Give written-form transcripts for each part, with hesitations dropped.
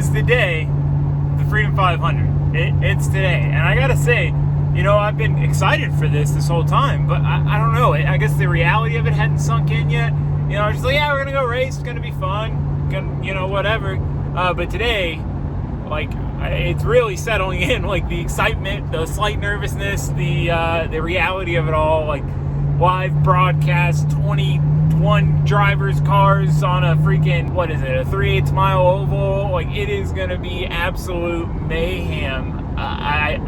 is the day, the Freedom 500. It's today. And I gotta say, you know, I've been excited for this whole time, but I don't know. I guess the reality of it hadn't sunk in yet. You know, I was just like, yeah, we're gonna go race. It's gonna be fun. You know, whatever. But today, like, it's really settling in. Like the excitement, the slight nervousness, the reality of it all. Like live broadcast, 21 drivers' cars on a freaking, what is it, a 3/8 mile oval. Like, it is gonna be absolute mayhem.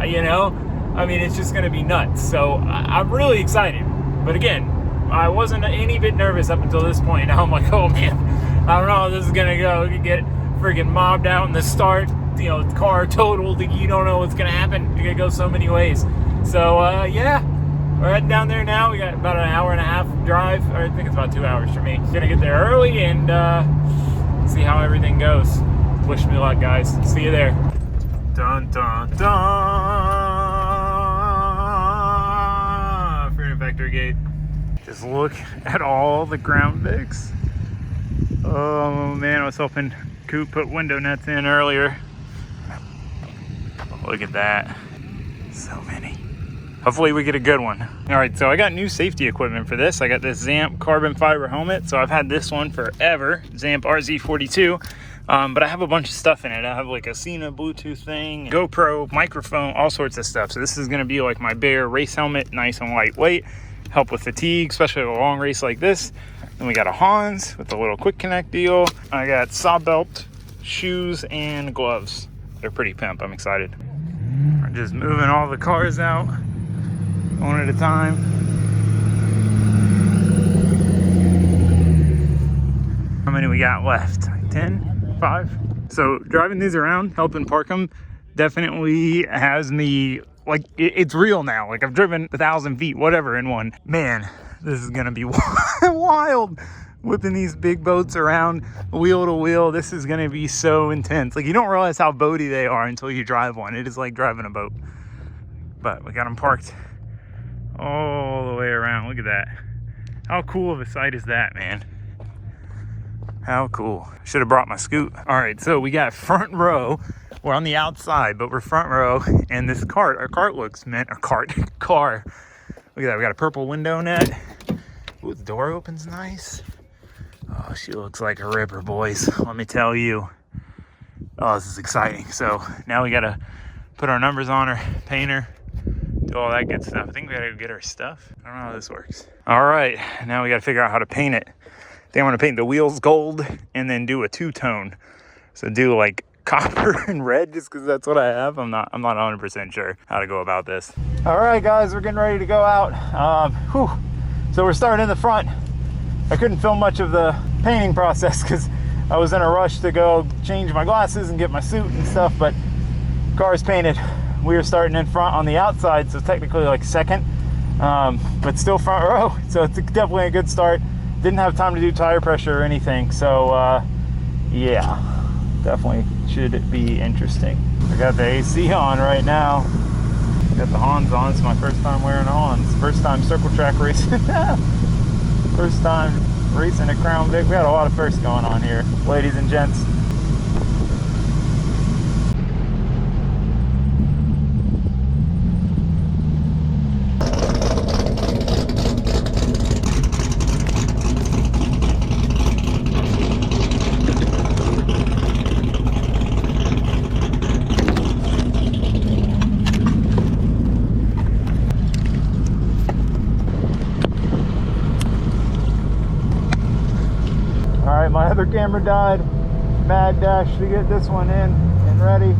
You know, I mean, it's just gonna be nuts. So I'm really excited. But again, I wasn't any bit nervous up until this point. Now I'm like, oh man, I don't know how this is gonna go. You get freaking mobbed out in the start, you know, car totaled. You don't know what's gonna happen. You're gonna go so many ways. So yeah, we're heading down there now. We got about an hour and a half drive, or I think it's about 2 hours for me. Gonna get there early and see how everything goes. Wish me luck, guys. See you there. Dun dun dun. Freedom Factory Gate. Just look at all the Crown Vics. Oh man, I was hoping Coop put window nets in earlier. Look at that. So many. Hopefully we get a good one. All right, so I got new safety equipment for this. I got this Zamp carbon fiber helmet. So I've had this one forever, Zamp RZ42. But I have a bunch of stuff in it. I have like a Cena Bluetooth thing, GoPro, microphone, all sorts of stuff. So this is gonna be like my bare race helmet, nice and lightweight, help with fatigue, especially a long race like this. Then we got a Hans with a little quick connect deal. I got saw belt, shoes, and gloves. They're pretty pimp, I'm excited. We're just moving all the cars out, one at a time. How many we got left? 10? 5? So driving these around, helping park them, definitely has me, like, it's real now. Like, I've driven 1,000 feet, whatever, in one. Man, this is gonna be wild. Whipping these big boats around wheel to wheel. This is gonna be so intense. Like, you don't realize how boaty they are until you drive one. It is like driving a boat. But we got them parked all the way around. Look at that. How cool of a sight is that, man? How cool. Should have brought my scoot. All right, so we got front row. We're on the outside, but we're front row. And this cart, our cart looks meant, a cart, car. Look at that, we got a purple window net. Ooh, the door opens nice. Oh, she looks like a ripper, boys. Let me tell you. Oh, this is exciting. So now we gotta put our numbers on her, paint her, do all that good stuff. I think we gotta go get our stuff. I don't know how this works. All right, now we gotta figure out how to paint it. I think I'm gonna paint the wheels gold and then do a two-tone. So do like copper and red, just because that's what I have. I'm not 100% sure how to go about this. All right, guys, we're getting ready to go out. So we're starting in the front. I couldn't film much of the painting process because I was in a rush to go change my glasses and get my suit and stuff, but car's painted. We are starting in front on the outside, so technically like second, but still front row. So it's definitely a good start. Didn't have time to do tire pressure or anything, so yeah, definitely should be interesting. I got the AC on right now. Got the Hans on. It's my first time wearing a Hans. First time circle track racing. First time racing at Crown Vic. We had a lot of firsts going on here, ladies and gents. My other camera died. Mad dash to get this one in and ready.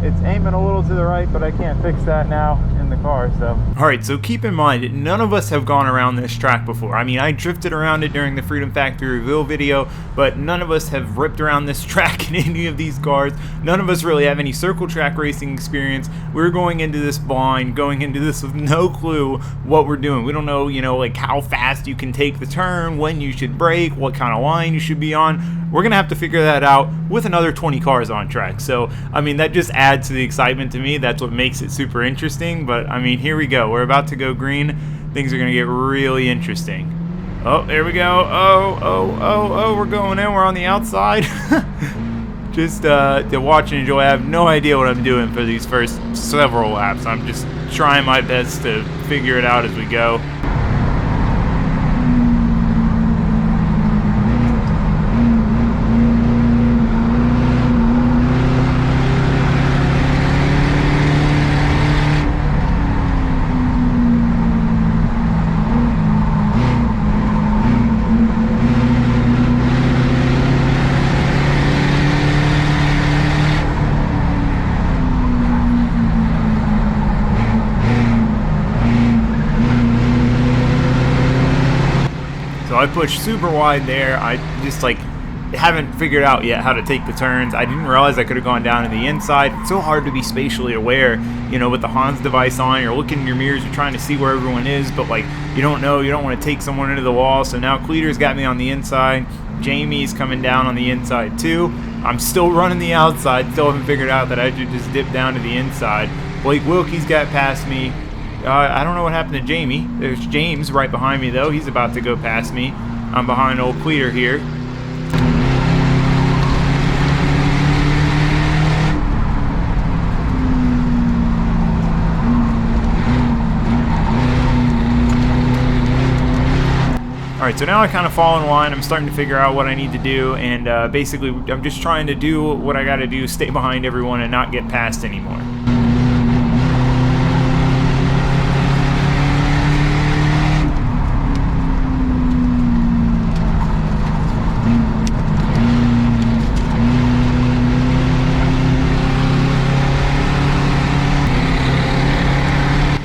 It's aiming a little to the right, but I can't fix that now in the car, so. All right, so keep in mind, none of us have gone around this track before. I mean, I drifted around it during the Freedom Factory reveal video, but none of us have ripped around this track in any of these cars. None of us really have any circle track racing experience. We're going into this blind, going into this with no clue what we're doing. We don't know, you know, like how fast you can take the turn, when you should brake, what kind of line you should be on. We're gonna have to figure that out with another 20 cars on track. So, I mean, that just adds to the excitement to me. That's what makes it super interesting. But, I mean, here we go. We're about to go green. Things are gonna get really interesting. Oh, there we go. Oh, we're going in. We're on the outside. just to watch and enjoy. I have no idea what I'm doing for these first several laps. I'm just trying my best to figure it out as we go. So I pushed super wide there. I just like haven't figured out yet how to take the turns. I didn't realize I could have gone down to the inside. It's so hard to be spatially aware, you know, with the Hans device on. You're looking in your mirrors, you're trying to see where everyone is, but like you don't know, you don't want to take someone into the wall. So now Cleetus got me on the inside. Jamie's coming down on the inside too. I'm still running the outside, still haven't figured out that I should just dip down to the inside. Blake Wilkie's got past me. I don't know what happened to Jamie. There's James right behind me though. He's about to go past me. I'm behind old Cleeter here. Alright, so now I kind of fall in line. I'm starting to figure out what I need to do, and basically I'm just trying to do what I got to do, stay behind everyone and not get passed anymore.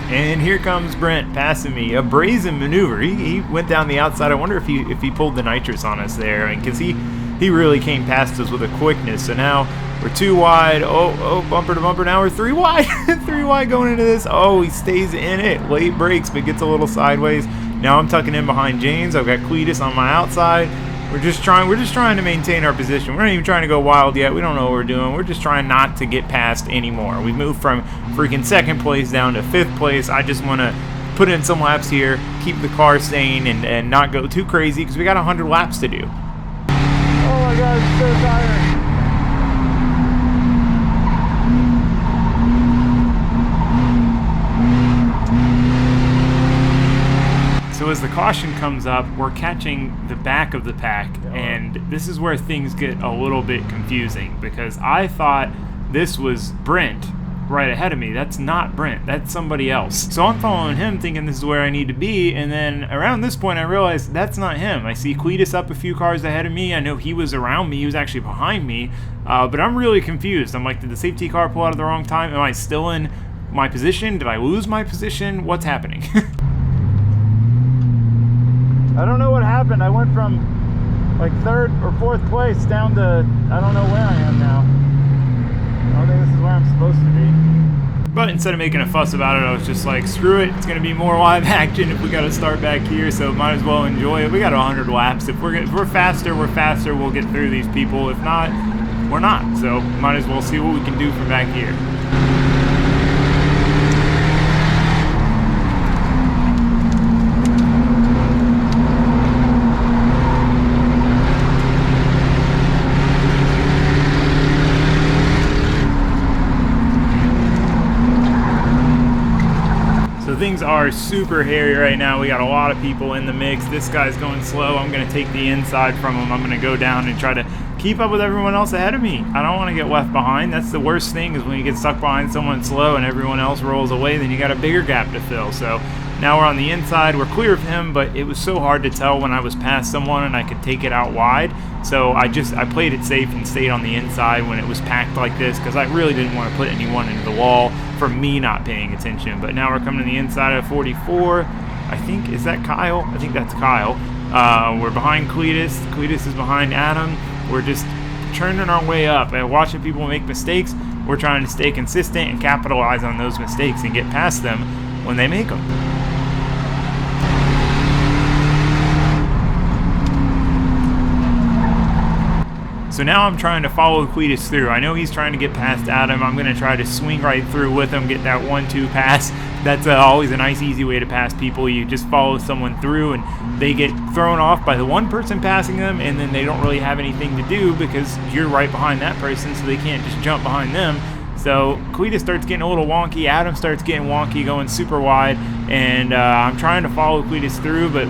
And here comes Brent passing me. A brazen maneuver. He went down the outside. I wonder if he pulled the nitrous on us there. I mean, because he really came past us with a quickness. So now we're 2 wide. Oh, bumper to bumper. Now we're 3 wide. 3 wide going into this. Oh, he stays in it. Late brakes, but gets a little sideways. Now I'm tucking in behind James. I've got Cleetus on my outside. We're just trying to maintain our position. We're not even trying to go wild yet. We don't know what we're doing. We're just trying not to get past anymore. We moved from freaking 2nd place down to 5th place. I just want to put in some laps here, keep the car sane, and not go too crazy because we got 100 laps to do. Oh my God, I'm so tired. So as the caution comes up, we're catching the back of the pack, and this is where things get a little bit confusing because I thought this was Brent right ahead of me. That's not Brent, that's somebody else. So I'm following him thinking this is where I need to be, and then around this point I realized that's not him. I see Cleetus up a few cars ahead of me. I know he was around me, he was actually behind me, but I'm really confused. I'm like, did the safety car pull out at the wrong time? Am I still in my position? Did I lose my position? What's happening? I don't know what happened. I went from like 3rd or 4th place down to I don't know where I am now. I don't think this is where I'm supposed to be. But instead of making a fuss about it, I was just like, screw it. It's going to be more live action if we got to start back here, so might as well enjoy it. We got 100 laps. If we're faster, we're faster. We'll get through these people. If not, we're not. So might as well see what we can do from back here. Things are super hairy right now. We got a lot of people in the mix. This guy's going slow. I'm going to take the inside from him. I'm going to go down and try to keep up with everyone else ahead of me. I don't want to get left behind. That's the worst thing, is when you get stuck behind someone slow and everyone else rolls away, then you got a bigger gap to fill. So now we're on the inside. We're clear of him, but it was so hard to tell when I was past someone and I could take it out wide. So I played it safe and stayed on the inside when it was packed like this, because I really didn't want to put anyone into the wall for me not paying attention. But now we're coming to the inside of 44. I think, is that Kyle? I think that's Kyle. We're behind Cleetus. Cleetus is behind Adam. We're just churning our way up and watching people make mistakes. We're trying to stay consistent and capitalize on those mistakes and get past them when they make them. So now I'm trying to follow Cleetus through. I know he's trying to get past Adam. I'm going to try to swing right through with him, get that 1-2 pass, that's always a nice, easy way to pass people. You just follow someone through, and they get thrown off by the one person passing them, and then they don't really have anything to do because you're right behind that person, so they can't just jump behind them. So Cleetus starts getting a little wonky. Adam starts getting wonky, going super wide, and I'm trying to follow Cleetus through, but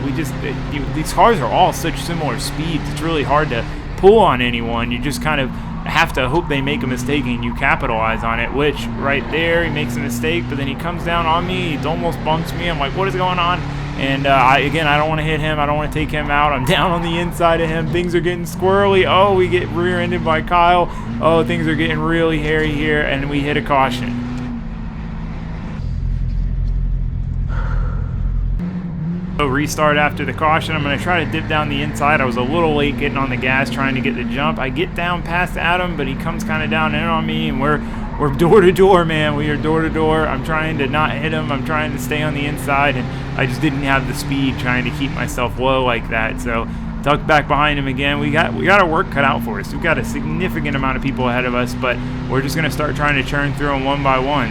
these cars are all such similar speeds. It's really hard to pull on anyone. You just kind of have to hope they make a mistake and you capitalize on it, which right there, he makes a mistake, but then he comes down on me. He almost bumps me. I'm like, what is going on? And I don't want to hit him. I don't want to take him out. I'm down on the inside of him. Things are getting squirrely. Oh, we get rear-ended by Kyle. Oh, things are getting really hairy here, and we hit a caution. So restart after the caution. I'm going to try to dip down the inside. I was a little late getting on the gas trying to get the jump. I get down past Adam, but he comes kind of down in on me, and we're door to door, man. We are door to door. I'm trying to not hit him. I'm trying to stay on the inside, and I just didn't have the speed trying to keep myself low like that. So tucked back behind him again. We got our work cut out for us. We've got a significant amount of people ahead of us, but we're just going to start trying to churn through them one by one.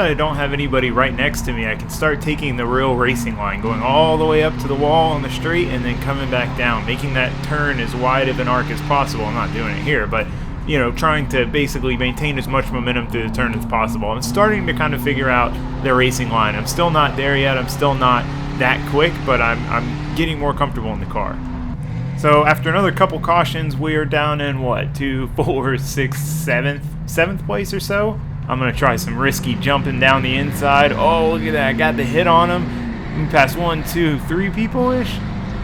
I don't have anybody right next to me, I can start taking the real racing line, going all the way up to the wall on the straight and then coming back down, making that turn as wide of an arc as possible. I'm not doing it here, but you know, trying to basically maintain as much momentum through the turn as possible. I'm starting to kind of figure out the racing line. I'm still not there yet. I'm still not that quick, but I'm getting more comfortable in the car. So after another couple cautions, we're down in what, 2, 4, 6, 7th place or so. I'm going to try some risky jumping down the inside. Oh, look at that. I got the hit on him. We passed 1, 2, 3 people-ish.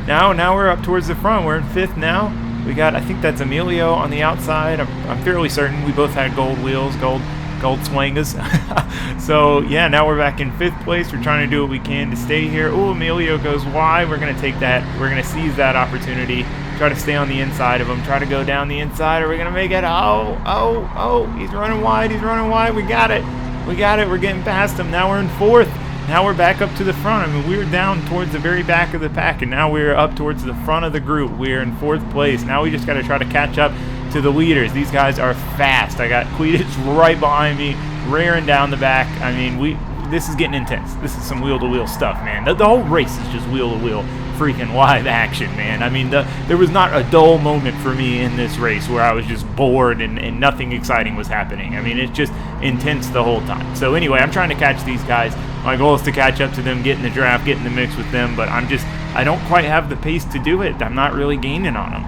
Now we're up towards the front. We're in 5th now. We got, I think that's Emilio on the outside. I'm fairly certain we both had gold wheels, gold swangas. So, yeah, now we're back in 5th place. We're trying to do what we can to stay here. Oh, Emilio goes wide. We're going to take that. We're going to seize that opportunity. Try to stay on the inside of him. Try to go down the inside. Are we going to make it? Oh, he's running wide. We got it. We're getting past him. Now we're in 4th. Now we're back up to the front. I mean, we were down towards the very back of the pack, and now we're up towards the front of the group. We're in 4th place. Now we just got to try to catch up to the leaders. These guys are fast. I got Cleetus right behind me, rearing down the back. I mean, this is getting intense. This is some wheel-to-wheel stuff, man. The whole race is just wheel-to-wheel freaking live action, man. I mean, there was not a dull moment for me in this race where I was just bored and nothing exciting was happening. I mean, it's just intense the whole time. So anyway, I'm trying to catch these guys. My goal is to catch up to them, get in the draft, get in the mix with them, but I don't quite have the pace to do it. I'm not really gaining on them.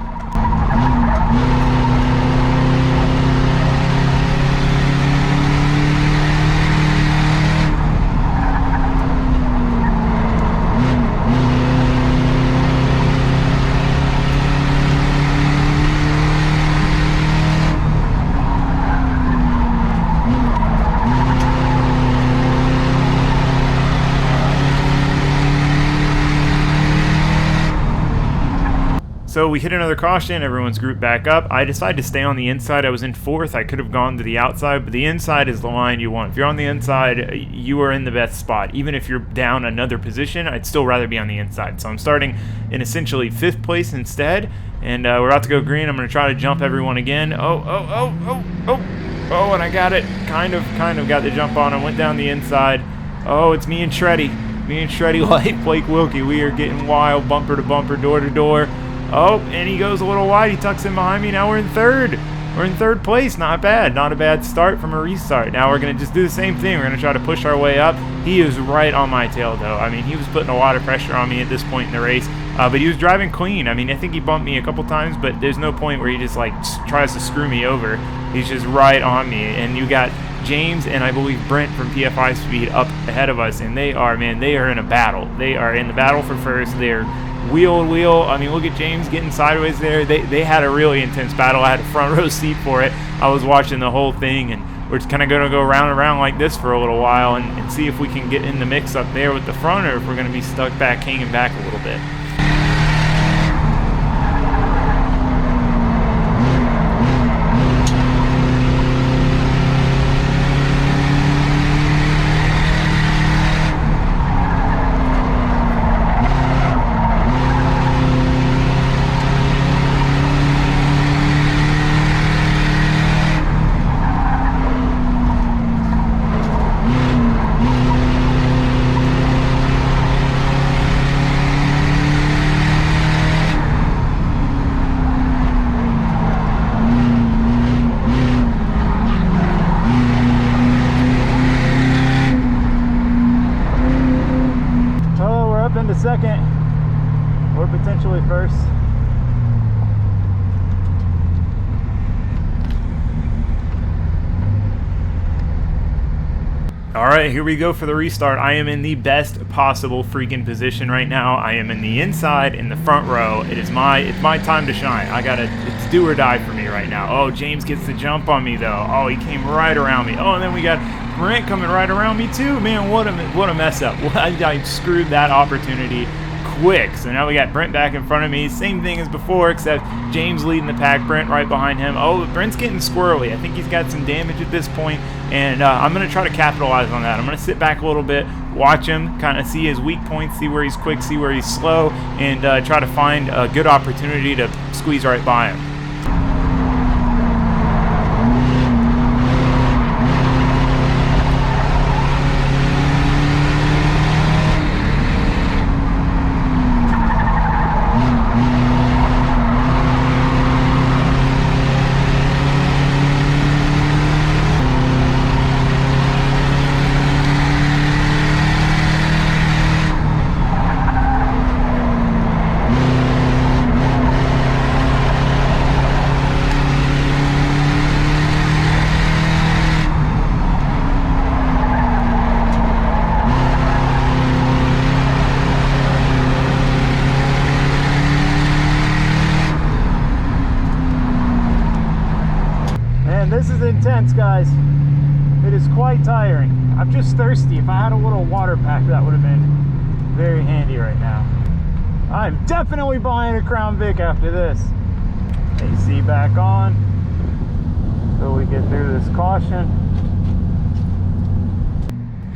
So we hit another caution, everyone's grouped back up. I decided to stay on the inside. I was in 4th. I could have gone to the outside, but the inside is the line you want. If you're on the inside, you are in the best spot. Even if you're down another position, I'd still rather be on the inside. So I'm starting in essentially 5th place instead, and we're about to go green. I'm going to try to jump everyone again. Oh, and I got it. Kind of got the jump on him. Went down the inside. Oh, it's me and Shreddy. Me and Shreddy like Blake Wilkie. We are getting wild, bumper to bumper, door to door. Oh, and he goes a little wide. He tucks in behind me. Now we're in 3rd. We're in 3rd place. Not bad. Not a bad start from a restart. Now we're going to just do the same thing. We're going to try to push our way up. He is right on my tail, though. I mean, he was putting a lot of pressure on me at this point in the race. But he was driving clean. I mean, I think he bumped me a couple times, but there's no point where he just, like, tries to screw me over. He's just right on me. And you got James and I believe Brent from PFI Speed up ahead of us. And they are in a battle. They are in the battle for first. They're wheel to wheel. I mean, look at James getting sideways there. They had a really intense battle. I had a front row seat for it. I was watching the whole thing, and we're just kind of going to go round and round like this for a little while and see if we can get in the mix up there with the front, or if we're going to be stuck back, hanging back a little bit. Into 2nd or potentially 1st. All right, here we go for the restart. I am in the best possible freaking position right now. I am in the inside, in the front row. It's my time to shine. It's do or die for me right now. Oh, James gets the jump on me though. Oh, he came right around me. Oh, and then we got Brent coming right around me too. Man, what a mess up. I screwed that opportunity quick. So now we got Brent back in front of me. Same thing as before, except James leading the pack, Brent right behind him. Oh, but Brent's getting squirrely. I think he's got some damage at this point, and I'm going to try to capitalize on that. I'm going to sit back a little bit, watch him, kind of see his weak points, see where he's quick, see where he's slow, and try to find a good opportunity to squeeze right by him. This is intense, guys. It is quite tiring. I'm just thirsty. If I had a little water pack, that would have been very handy right now. I'm definitely buying a Crown Vic after this. AC back on so we get through this caution.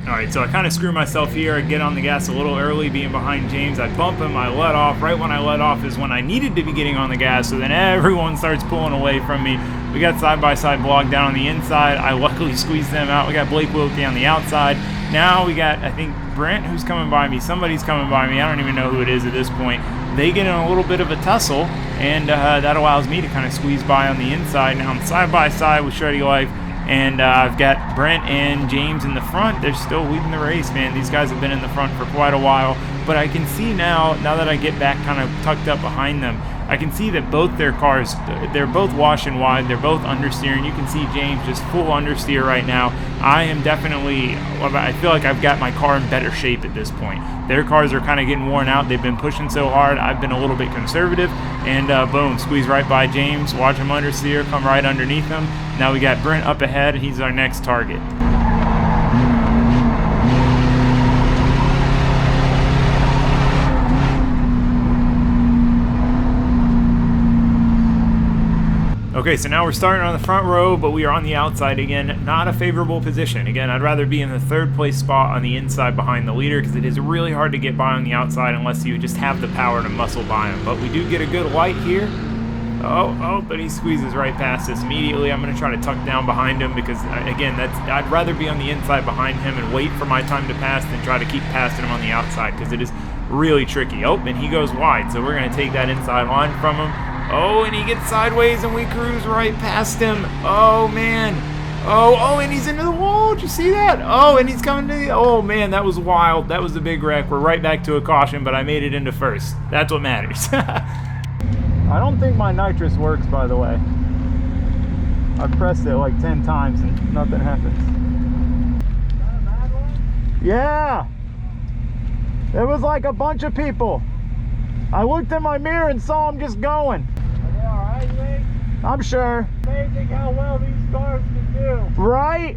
Alright, so I kind of screw myself here. I get on the gas a little early, being behind James. I bump him, I let off. Right when I let off is when I needed to be getting on the gas, so then everyone starts pulling away from me. We got side-by-side blog down on the inside. I luckily squeezed them out. We got Blake Wilkie on the outside. Now we got, I think, Brent who's coming by me. Somebody's coming by me. I don't even know who it is at this point. They get in a little bit of a tussle, and that allows me to kind of squeeze by on the inside. Now I'm side-by-side with Shreddy Life. And I've got Brent and James in the front. They're still leading the race, man. These guys have been in the front for quite a while. But I can see now that I get back kind of tucked up behind them, I can see that both their cars, they're both washing wide. They're both understeering. You can see James just full understeer right now. I am definitely, I feel like I've got my car in better shape at this point. Their cars are kind of getting worn out. They've been pushing so hard. I've been a little bit conservative. And boom, squeeze right by James. Watch him understeer, come right underneath him. Now we got Brent up ahead. He's our next target. Okay, so now we're starting on the front row, but we are on the outside again. Not a favorable position. Again, I'd rather be in the third place spot on the inside behind the leader because it is really hard to get by on the outside unless you just have the power to muscle by him. But we do get a good light here. Oh, but he squeezes right past us immediately. I'm going to try to tuck down behind him because, again, I'd rather be on the inside behind him and wait for my time to pass than try to keep passing him on the outside because it is really tricky. Oh, and he goes wide, so we're going to take that inside line from him. Oh, and he gets sideways and we cruise right past him. Oh, man. Oh, and he's into the wall. Did you see that? Oh, and he's coming to the... Oh, man, that was wild. That was the big wreck. We're right back to a caution, but I made it into first. That's what matters. I don't think my nitrous works, by the way. I pressed it like 10 times and nothing happens. Is that a bad one? Yeah! It was like a bunch of people. I looked in my mirror and saw them just going. Are they alright, Vic? I'm sure. Amazing how well these cars can do. Right?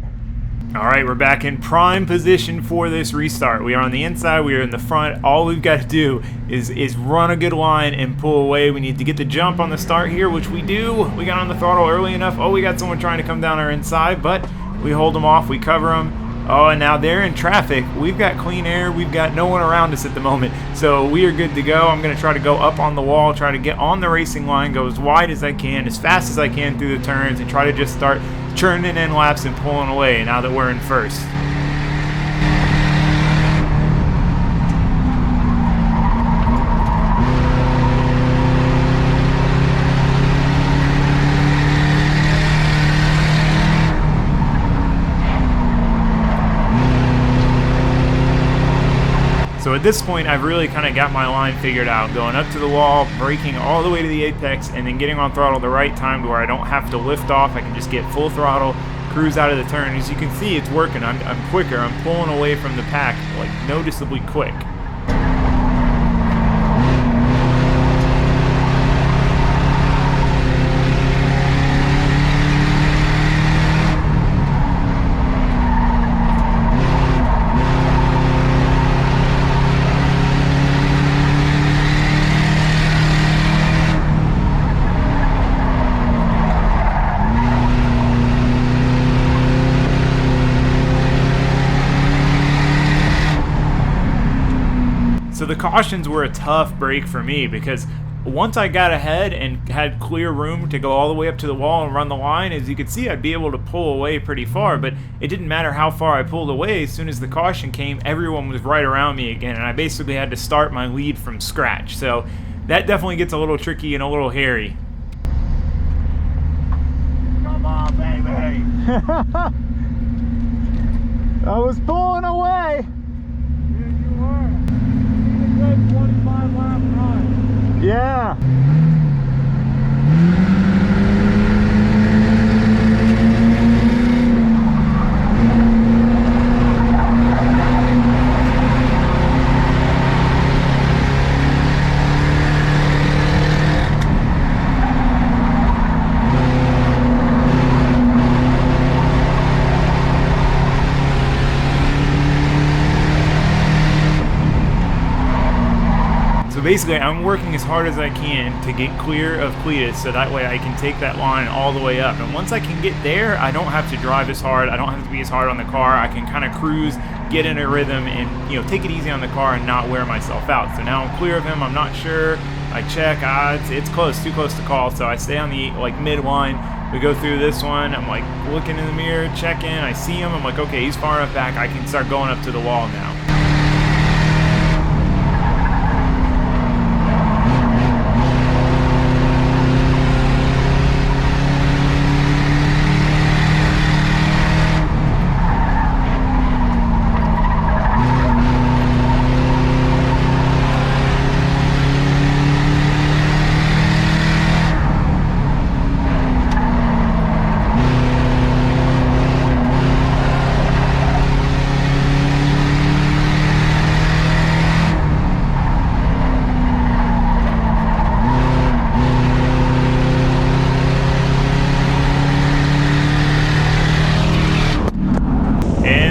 Alright, we're back in prime position for this restart. We are on the inside, we are in the front. All we've got to do is run a good line and pull away. We need to get the jump on the start here, which we do. We got on the throttle early enough. Oh, we got someone trying to come down our inside, but we hold them off, we cover them. Oh, and now they're in traffic. We've got clean air. We've got no one around us at the moment. So we are good to go. I'm going to try to go up on the wall, try to get on the racing line, go as wide as I can, as fast as I can through the turns, and try to just start churning in laps and pulling away now that we're in first. So at this point, I've really kind of got my line figured out, going up to the wall, braking all the way to the apex, and then getting on throttle the right time to where I don't have to lift off. I can just get full throttle, cruise out of the turn. As you can see, it's working. I'm quicker. I'm pulling away from the pack, like noticeably quick. So the cautions were a tough break for me because once I got ahead and had clear room to go all the way up to the wall and run the line, as you could see, I'd be able to pull away pretty far, but it didn't matter how far I pulled away. As soon as the caution came, everyone was right around me again, and I basically had to start my lead from scratch. So that definitely gets a little tricky and a little hairy. Come on, baby! I was pulling away! You were. 25 lap run. Yeah. So basically, I'm working as hard as I can to get clear of Cleetus so that way I can take that line all the way up. And once I can get there, I don't have to drive as hard. I don't have to be as hard on the car. I can kind of cruise, get in a rhythm, and take it easy on the car and not wear myself out. So now I'm clear of him. I'm not sure. I check odds. It's close, too close to call. So I stay on the mid line. We go through this one. I'm looking in the mirror, checking. I see him. I'm like, okay, he's far enough back. I can start going up to the wall now.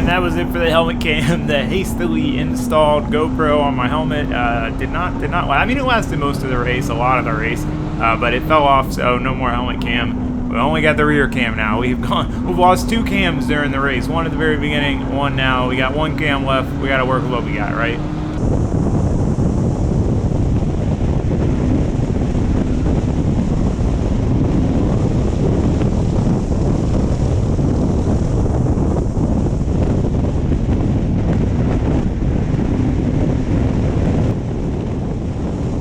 That was it for the helmet cam. The hastily installed GoPro on my helmet did not. I mean, it lasted most of the race, a lot of the race, but it fell off, so no more helmet cam. We only got the rear cam now. We've lost 2 cams during the race. One at the very beginning, one now. We got 1 cam left. We got to work with what we got, right?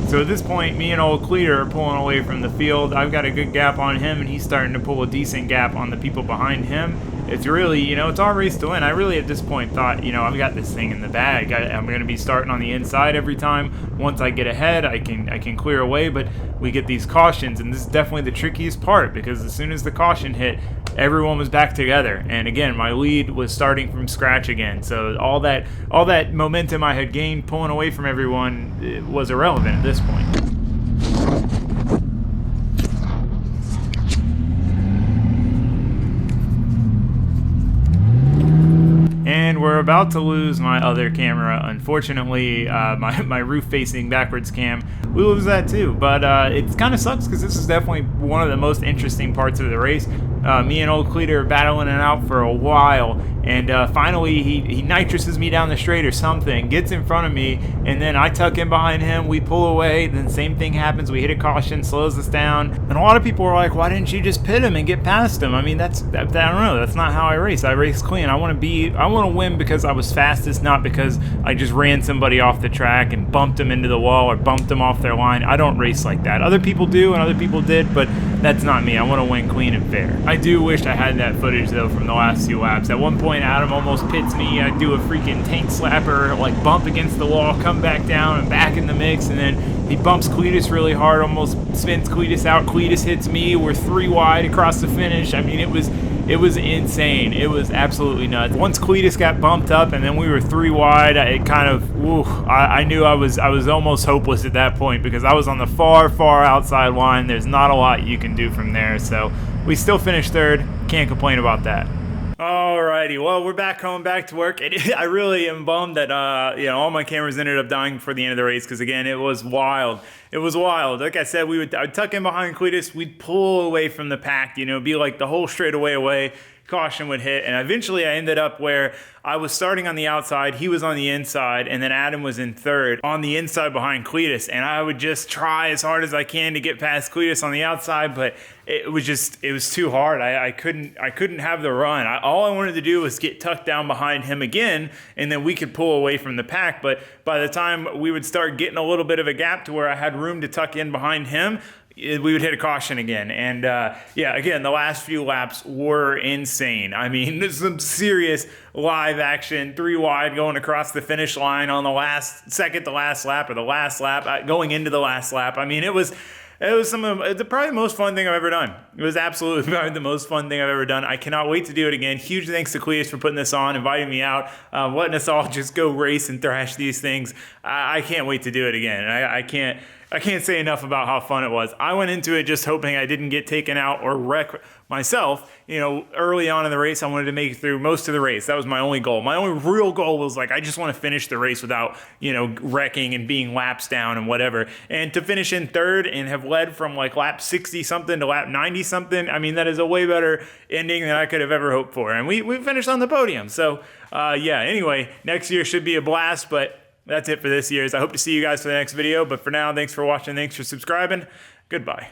So at this point, me and old Cleetus are pulling away from the field. I've got a good gap on him, and he's starting to pull a decent gap on the people behind him. It's really, you know, it's our race to win. I really, at this point, thought, you know, I've got this thing in the bag. I'm going to be starting on the inside every time. Once I get ahead, I can clear away, but we get these cautions, and this is definitely the trickiest part, because as soon as the caution hit, everyone was back together. And again, my lead was starting from scratch again. So all that momentum I had gained pulling away from everyone was irrelevant at this point. And we're about to lose my other camera. Unfortunately, my roof-facing backwards cam, we lose that too. But it kind of sucks because this is definitely one of the most interesting parts of the race. Me and old Cleetus are battling it out for a while, and finally he nitruses me down the straight or something, gets in front of me, and then I tuck in behind him, we pull away, then same thing happens, we hit a caution, slows us down, and a lot of people are like, why didn't you just pit him and get past him? I mean, I don't know, that's not how I race. I race clean. I want to win because I was fastest, not because I just ran somebody off the track and bumped them into the wall or bumped them off their line. I don't race like that. Other people do, and other people did, but that's not me. I want to win clean and fair. I do wish I had that footage though from the last 2 laps. At one point, Adam almost pits me. I do a freaking tank slapper, like bump against the wall, come back down and back in the mix, and then he bumps Cleetus really hard, almost spins Cleetus out. Cleetus hits me. We're 3 wide across the finish. I mean, it was insane. It was absolutely nuts. Once Cleetus got bumped up and then we were 3 wide, it kind of, I knew I was almost hopeless at that point because I was on the far outside line. There's not a lot you can do from there. So we still finished 3rd. Can't complain about that. Alrighty, well, we're back home, back to work. I really am bummed that all my cameras ended up dying before the end of the race because again, it was wild. It was wild. Like I said, I'd tuck in behind Cleetus, we'd pull away from the pack, be like the whole straightaway away. Caution would hit, and eventually I ended up where I was starting on the outside, he was on the inside, and then Adam was in 3rd on the inside behind Cleetus, and I would just try as hard as I can to get past Cleetus on the outside, but it was too hard. I couldn't have the run. All I wanted to do was get tucked down behind him again, and then we could pull away from the pack, but by the time we would start getting a little bit of a gap to where I had room to tuck in behind him, we would hit a caution again. And again, the last few laps were insane. I mean, there's some serious live action, 3 wide going across the finish line on the second to last lap or the last lap, going into the last lap. I mean, it was probably the most fun thing I've ever done. It was absolutely probably the most fun thing I've ever done. I cannot wait to do it again. Huge thanks to Cleetus for putting this on, inviting me out, letting us all just go race and thrash these things. I can't wait to do it again. I can't say enough about how fun it was. I went into it just hoping I didn't get taken out or wreck myself. Early on in the race, I wanted to make it through most of the race. That was my only goal. My only real goal was I just want to finish the race without, wrecking and being laps down and whatever. And to finish in 3rd and have led from lap 60 something to lap 90 something, I mean, that is a way better ending than I could have ever hoped for. And we finished on the podium. So anyway, next year should be a blast, but that's it for this year's. I hope to see you guys for the next video, but for now, thanks for watching, thanks for subscribing, goodbye.